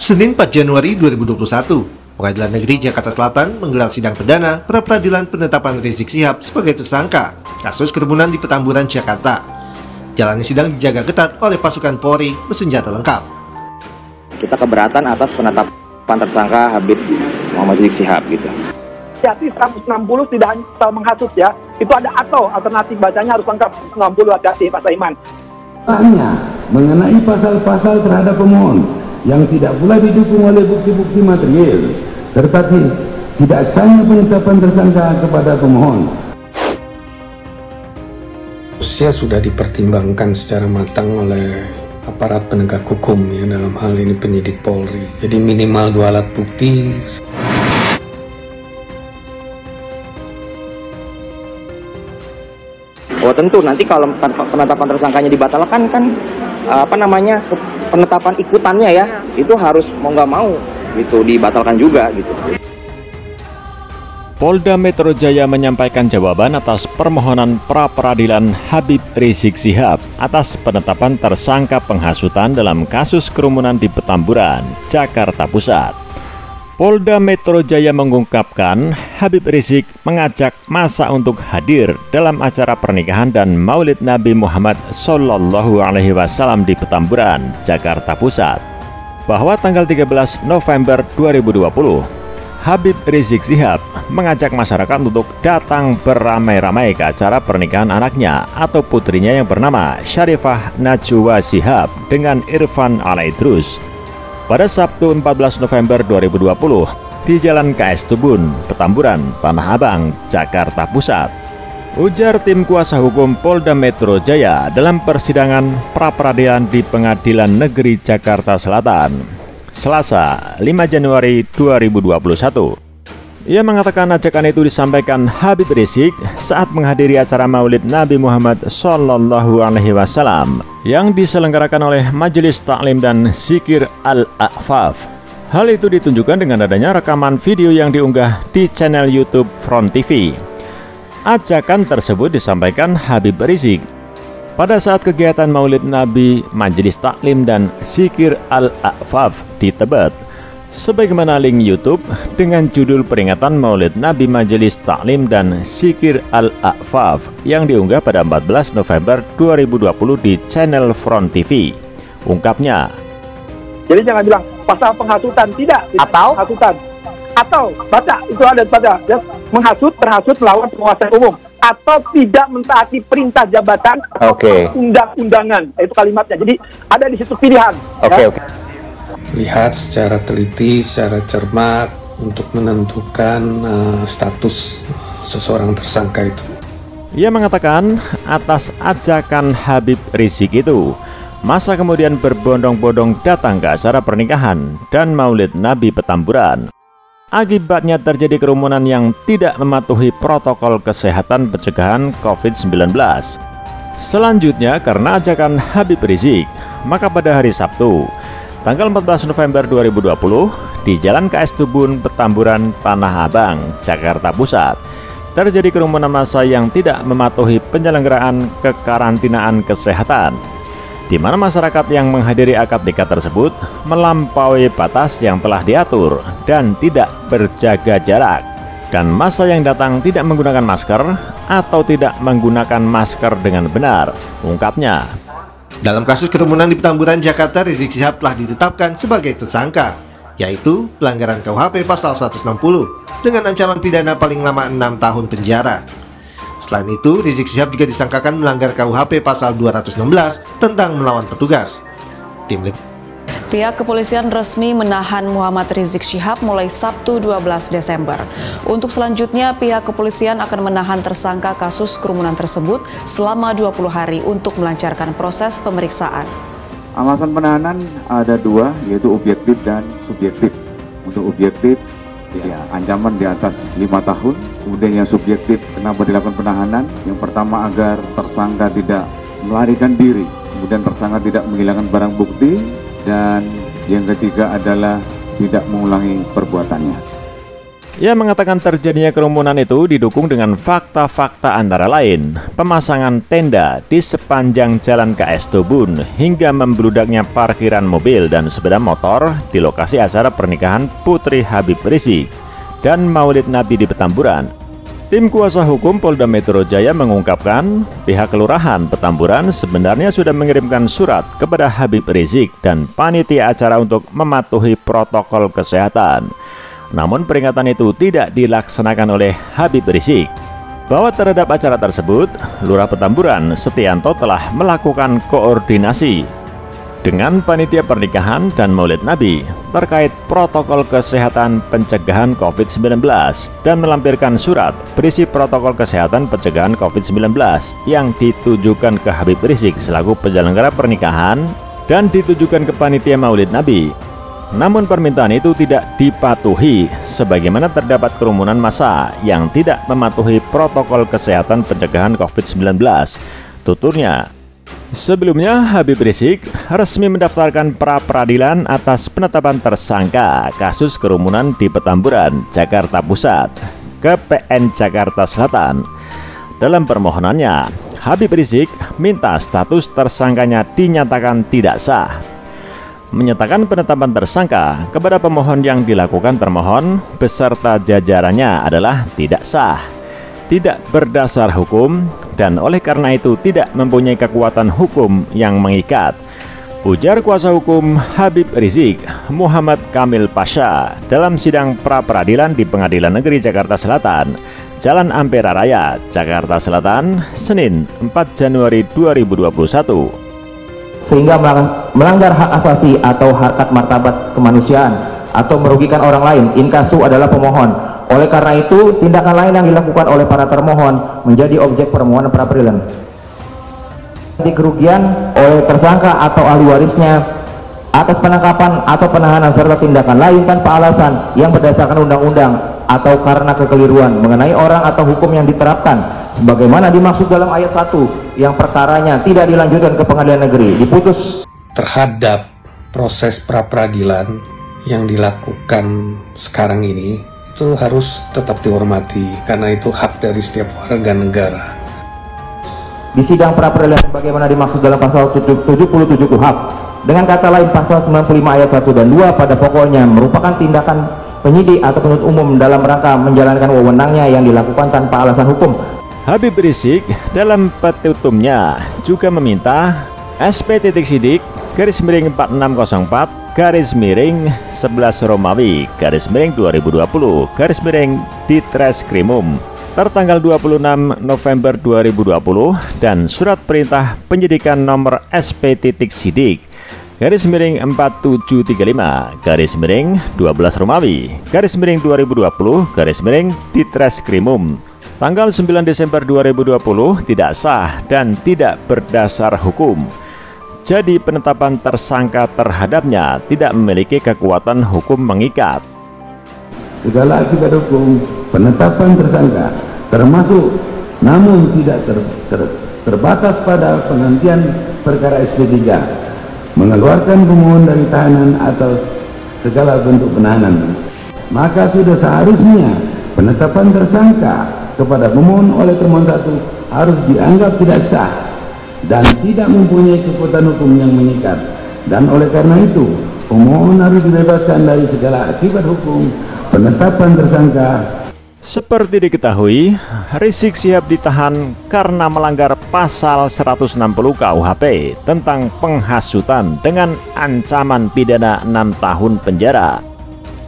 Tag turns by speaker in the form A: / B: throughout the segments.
A: Senin 4 Januari 2021, Pengadilan Negeri Jakarta Selatan menggelar sidang perdana pra-peradilan penetapan Rizik Syihab sebagai tersangka kasus kerumunan di Petamburan, Jakarta. Jalannya sidang dijaga ketat oleh pasukan Polri bersenjata lengkap.
B: Kita keberatan atas penetapan tersangka Habib Muhammad Rizik Syihab gitu.
C: Hati 160 tidak hanya menghasut ya, itu ada atau alternatif bacanya harus lengkap 60 hati Pak Saiman.
D: Tanya mengenai pasal-pasal terhadap pemohon yang tidak pula didukung oleh bukti-bukti material serta tidak sahnya penetapan tersangka kepada pemohon.
E: Usia sudah dipertimbangkan secara matang oleh aparat penegak hukum ya, dalam hal ini penyidik Polri. Jadi minimal 2 alat bukti.
B: Oh tentu nanti kalau penetapan tersangkanya dibatalkan kan penetapan ikutannya ya itu harus mau nggak mau gitu dibatalkan juga gitu.
F: Polda Metro Jaya menyampaikan jawaban atas permohonan pra-peradilan Habib Rizik Syihab atas penetapan tersangka penghasutan dalam kasus kerumunan di Petamburan, Jakarta Pusat. Polda Metro Jaya mengungkapkan Habib Rizik mengajak massa untuk hadir dalam acara pernikahan dan Maulid Nabi Muhammad SAW di Petamburan, Jakarta Pusat. Bahwa tanggal 13 November 2020, Habib Rizik Syihab mengajak masyarakat untuk datang beramai-ramai ke acara pernikahan anaknya atau putrinya yang bernama Syarifah Najwa Syihab dengan Irfan Alaidrus pada Sabtu 14 November 2020 di Jalan KS Tubun, Petamburan, Tanah Abang, Jakarta Pusat. Ujar tim kuasa hukum Polda Metro Jaya dalam persidangan pra-peradilan di Pengadilan Negeri Jakarta Selatan, Selasa 5 Januari 2021. Ia mengatakan ajakan itu disampaikan Habib Rizik saat menghadiri acara Maulid Nabi Muhammad SAW yang diselenggarakan oleh Majelis Taklim dan Zikir Al-A'faf. Hal itu ditunjukkan dengan adanya rekaman video yang diunggah di channel YouTube Front TV. Ajakan tersebut disampaikan Habib Rizik pada saat kegiatan Maulid Nabi Majelis Taklim dan Zikir Al-A'faf di Tebet. Sebagaimana link YouTube dengan judul peringatan Maulid Nabi Majelis Taklim dan Zikir Al-A'faf yang diunggah pada 14 November 2020 di channel Front TV. Ungkapnya,
C: jadi jangan bilang pasal penghasutan, tidak
B: Atau?
C: penghasutan. Atau baca, itu ada baca ya, menghasut, terhasut melawan penguasa umum atau tidak mentaati perintah jabatan
B: Oke.
C: undang-undangan. Itu kalimatnya. Jadi ada di situ pilihan.
B: Oke.
E: Lihat secara teliti, secara cermat untuk menentukan status seseorang tersangka itu.
F: ia mengatakan atas ajakan Habib Rizik itu, massa kemudian berbondong-bondong datang ke acara pernikahan dan Maulid Nabi Petamburan. Akibatnya terjadi kerumunan yang tidak mematuhi protokol kesehatan pencegahan COVID-19. Selanjutnya, karena ajakan Habib Rizik, maka pada hari Sabtu, tanggal 14 November 2020, di Jalan KS Tubun, Petamburan, Tanah Abang, Jakarta Pusat, terjadi kerumunan massa yang tidak mematuhi penyelenggaraan kekarantinaan kesehatan, di mana masyarakat yang menghadiri akad nikah tersebut melampaui batas yang telah diatur dan tidak berjaga jarak, dan massa yang datang tidak menggunakan masker atau tidak menggunakan masker dengan benar, ungkapnya.
A: Dalam kasus kerumunan di Petamburan, Jakarta, Rizik Syihab telah ditetapkan sebagai tersangka, yaitu pelanggaran KUHP pasal 160 dengan ancaman pidana paling lama 6 tahun penjara. Selain itu, Rizik Syihab juga disangkakan melanggar KUHP pasal 216 tentang melawan petugas.
G: Pihak kepolisian resmi menahan Muhammad Rizik Syihab mulai Sabtu 12 Desember. Untuk selanjutnya, pihak kepolisian akan menahan tersangka kasus kerumunan tersebut selama 20 hari untuk melancarkan proses pemeriksaan.
H: Alasan penahanan ada 2, yaitu objektif dan subjektif. Untuk objektif, ya, ancaman di atas 5 tahun. Kemudian yang subjektif, kenapa dilakukan penahanan? Yang pertama, agar tersangka tidak melarikan diri. Kemudian tersangka tidak menghilangkan barang bukti. Dan yang ketiga adalah tidak mengulangi perbuatannya.
F: Ia mengatakan terjadinya kerumunan itu didukung dengan fakta-fakta antara lain pemasangan tenda di sepanjang jalan KS Tubun hingga membludaknya parkiran mobil dan sepeda motor di lokasi acara pernikahan Putri Habib Rizik dan Maulid Nabi di Petamburan. Tim kuasa hukum Polda Metro Jaya mengungkapkan pihak Kelurahan Petamburan sebenarnya sudah mengirimkan surat kepada Habib Rizik dan panitia acara untuk mematuhi protokol kesehatan. Namun peringatan itu tidak dilaksanakan oleh Habib Rizik. Bahwa terhadap acara tersebut, Lurah Petamburan Setianto telah melakukan koordinasi dengan panitia pernikahan dan Maulid Nabi terkait protokol kesehatan pencegahan COVID-19 dan melampirkan surat berisi protokol kesehatan pencegahan COVID-19 yang ditujukan ke Habib Rizik selaku penyelenggara pernikahan dan ditujukan ke panitia Maulid Nabi. Namun permintaan itu tidak dipatuhi sebagaimana terdapat kerumunan massa yang tidak mematuhi protokol kesehatan pencegahan COVID-19, tuturnya. Sebelumnya, Habib Rizik resmi mendaftarkan pra-peradilan atas penetapan tersangka kasus kerumunan di Petamburan, Jakarta Pusat ke PN Jakarta Selatan. Dalam permohonannya, Habib Rizik minta status tersangkanya dinyatakan tidak sah. Menyatakan penetapan tersangka kepada pemohon yang dilakukan termohon beserta jajarannya adalah tidak sah, tidak berdasar hukum, dan oleh karena itu tidak mempunyai kekuatan hukum yang mengikat, ujar kuasa hukum Habib Rizik, Muhammad Kamil Pasha, dalam sidang pra-peradilan di Pengadilan Negeri Jakarta Selatan, Jalan Ampera Raya, Jakarta Selatan, Senin 4 Januari 2021.
B: Sehingga melanggar hak asasi atau harkat martabat kemanusiaan atau merugikan orang lain, inkasu adalah pemohon. Oleh karena itu, tindakan lain yang dilakukan oleh para termohon menjadi objek permohonan pra-peradilan. Kerugian oleh tersangka atau ahli warisnya atas penangkapan atau penahanan serta tindakan lain tanpa alasan yang berdasarkan undang-undang atau karena kekeliruan mengenai orang atau hukum yang diterapkan sebagaimana dimaksud dalam ayat 1 yang perkaranya tidak dilanjutkan ke pengadilan negeri diputus.
E: Terhadap proses pra-peradilan yang dilakukan sekarang ini itu harus tetap dihormati karena itu hak dari setiap warga negara.
B: Di sidang pra-peradilan sebagaimana dimaksud dalam pasal 77 KUHP dengan kata lain pasal 95 ayat 1 dan 2 pada pokoknya merupakan tindakan penyidik atau penuntut umum dalam rangka menjalankan wewenangnya yang dilakukan tanpa alasan hukum.
F: Habib Rizik dalam petitumnya juga meminta SP.Sidik /4604/11 Romawi /2020 Ditreskrimum tertanggal 26 November 2020 dan surat perintah penyidikan nomor SP.Sidik /4735/12 Romawi /2020 Ditreskrimum tanggal 9 Desember 2020 tidak sah dan tidak berdasar hukum. Jadi penetapan tersangka terhadapnya tidak memiliki kekuatan hukum mengikat.
D: Segala akibat hukum penetapan tersangka termasuk namun tidak terbatas pada penghentian perkara SP3, mengeluarkan pemohon dari tahanan atau segala bentuk penahanan. Maka sudah seharusnya penetapan tersangka kepada pemohon oleh termohon 1 harus dianggap tidak sah dan tidak mempunyai kekuatan hukum yang mengikat, dan oleh karena itu pemohon harus dibebaskan dari segala akibat hukum penetapan tersangka.
F: Seperti diketahui, Rizik Syihab ditahan karena melanggar pasal 160 KUHP tentang penghasutan dengan ancaman pidana 6 tahun penjara.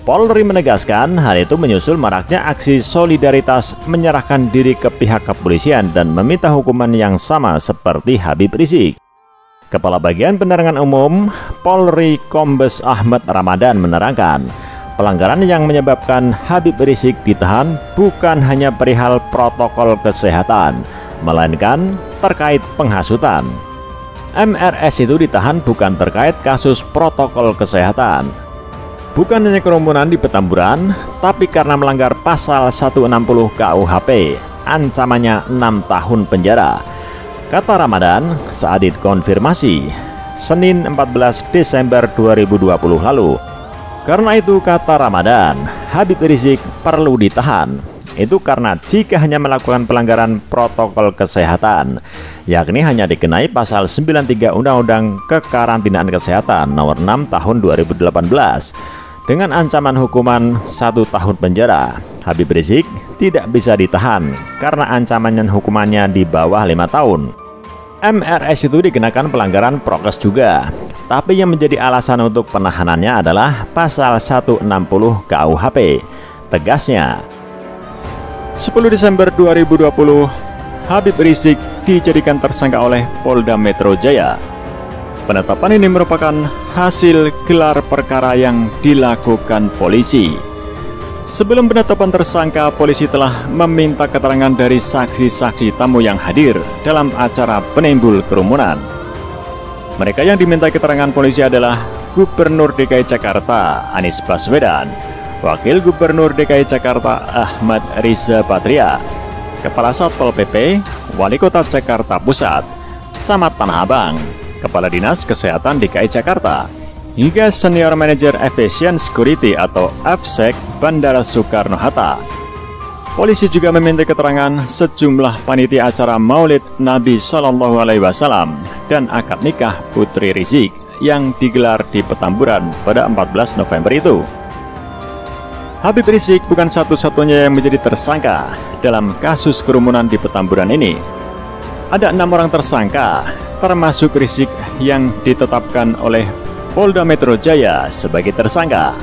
F: Polri menegaskan hal itu menyusul maraknya aksi solidaritas menyerahkan diri ke pihak kepolisian dan meminta hukuman yang sama seperti Habib Rizik. Kepala Bagian Penerangan Umum Polri Kombes Ahmad Ramadan menerangkan, pelanggaran yang menyebabkan Habib Rizik ditahan bukan hanya perihal protokol kesehatan, melainkan terkait penghasutan. MRS itu ditahan bukan terkait kasus protokol kesehatan. Bukan hanya kerumunan di Petamburan, tapi karena melanggar pasal 160 KUHP, ancamannya 6 tahun penjara, kata Ramadan saat dikonfirmasi Senin 14 Desember 2020 lalu. Karena itu, kata Ramadan, Habib Rizik perlu ditahan. Itu karena jika hanya melakukan pelanggaran protokol kesehatan, yakni hanya dikenai pasal 93 Undang-Undang Kekarantinaan Kesehatan nomor 6 tahun 2018 dengan ancaman hukuman 1 tahun penjara, Habib Rizik tidak bisa ditahan karena ancaman hukumannya di bawah 5 tahun. MRS itu dikenakan pelanggaran prokes juga, tapi yang menjadi alasan untuk penahanannya adalah pasal 160 KUHP. Tegasnya, 10 Desember 2020, Habib Rizik dijadikan tersangka oleh Polda Metro Jaya. Penetapan ini merupakan hasil gelar perkara yang dilakukan polisi. Sebelum penetapan tersangka, polisi telah meminta keterangan dari saksi-saksi tamu yang hadir dalam acara penimbul kerumunan. Mereka yang diminta keterangan polisi adalah Gubernur DKI Jakarta Anies Baswedan, Wakil Gubernur DKI Jakarta Ahmad Riza Patria, Kepala Satpol PP, Wali Kota Jakarta Pusat, Camat Tanah Abang, Kepala Dinas Kesehatan DKI Jakarta, hingga Senior Manager Aviation Security atau AFSEC Bandara Soekarno-Hatta. Polisi juga meminta keterangan sejumlah panitia acara Maulid Nabi Shallallahu Alaihi Wasallam dan akad nikah Putri Rizik yang digelar di Petamburan pada 14 November itu. Habib Rizik bukan satu-satunya yang menjadi tersangka dalam kasus kerumunan di Petamburan ini. Ada 6 orang tersangka, termasuk Rizik yang ditetapkan oleh Polda Metro Jaya sebagai tersangka.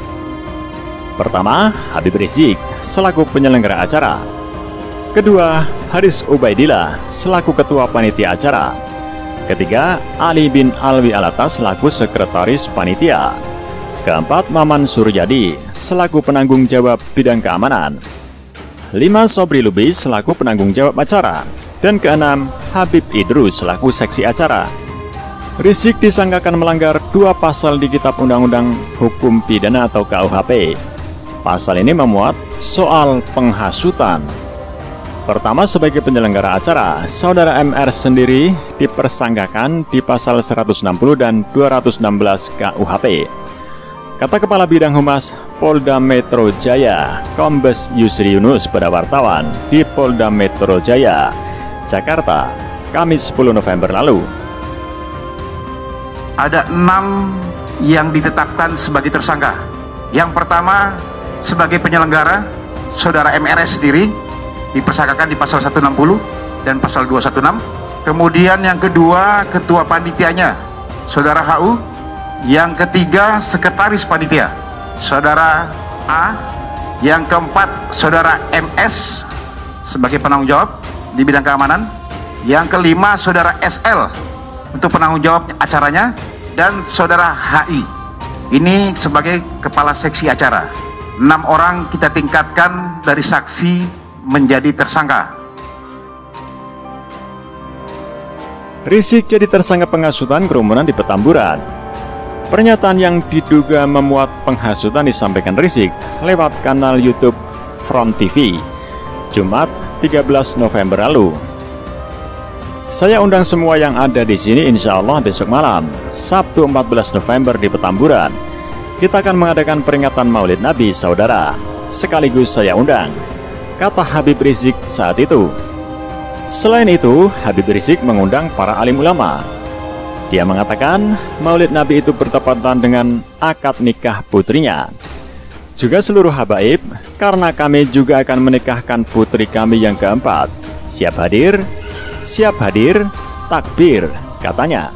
F: Pertama, Habib Rizik selaku penyelenggara acara. Kedua, Haris Ubaidillah selaku ketua panitia acara. Ketiga, Ali bin Alwi Alatas selaku sekretaris panitia. Keempat, Maman Suryadi selaku penanggung jawab bidang keamanan. 5, Sobri Lubis selaku penanggung jawab acara. Dan keenam, Habib Idrus selaku seksi acara. Rizik disangkakan melanggar 2 pasal di Kitab Undang-Undang Hukum Pidana atau KUHP. Pasal ini memuat soal penghasutan. Pertama, sebagai penyelenggara acara, Saudara MR sendiri dipersangkakan di pasal 160 dan 216 KUHP. Kata Kepala Bidang Humas Polda Metro Jaya, Kombes Yusri Yunus pada wartawan di Polda Metro Jaya, Jakarta, Kamis 10 November lalu.
I: Ada 6 yang ditetapkan sebagai tersangka. Yang pertama, sebagai penyelenggara, Saudara MRS sendiri dipersangkakan di pasal 160 dan pasal 216. Kemudian yang kedua, ketua panitianya, Saudara HU. Yang ketiga, sekretaris panitia, Saudara A. Yang keempat, Saudara MS sebagai penanggung jawab di bidang keamanan. Yang kelima, Saudara SL untuk penanggung jawab acaranya. Dan Saudara HI ini sebagai kepala seksi acara. 6 orang kita tingkatkan dari saksi menjadi tersangka.
F: Rizik jadi tersangka penghasutan kerumunan di Petamburan. Pernyataan yang diduga memuat penghasutan disampaikan Rizik lewat kanal YouTube Front TV, Jumat 13 November lalu. Saya undang semua yang ada di sini insya Allah besok malam, Sabtu 14 November di Petamburan. Kita akan mengadakan peringatan Maulid Nabi Saudara, sekaligus saya undang, kata Habib Rizik saat itu. Selain itu, Habib Rizik mengundang para alim ulama. Dia mengatakan Maulid Nabi itu bertepatan dengan akad nikah putrinya. Juga seluruh habaib, karena kami juga akan menikahkan putri kami yang keempat. Siap hadir, takbir, katanya.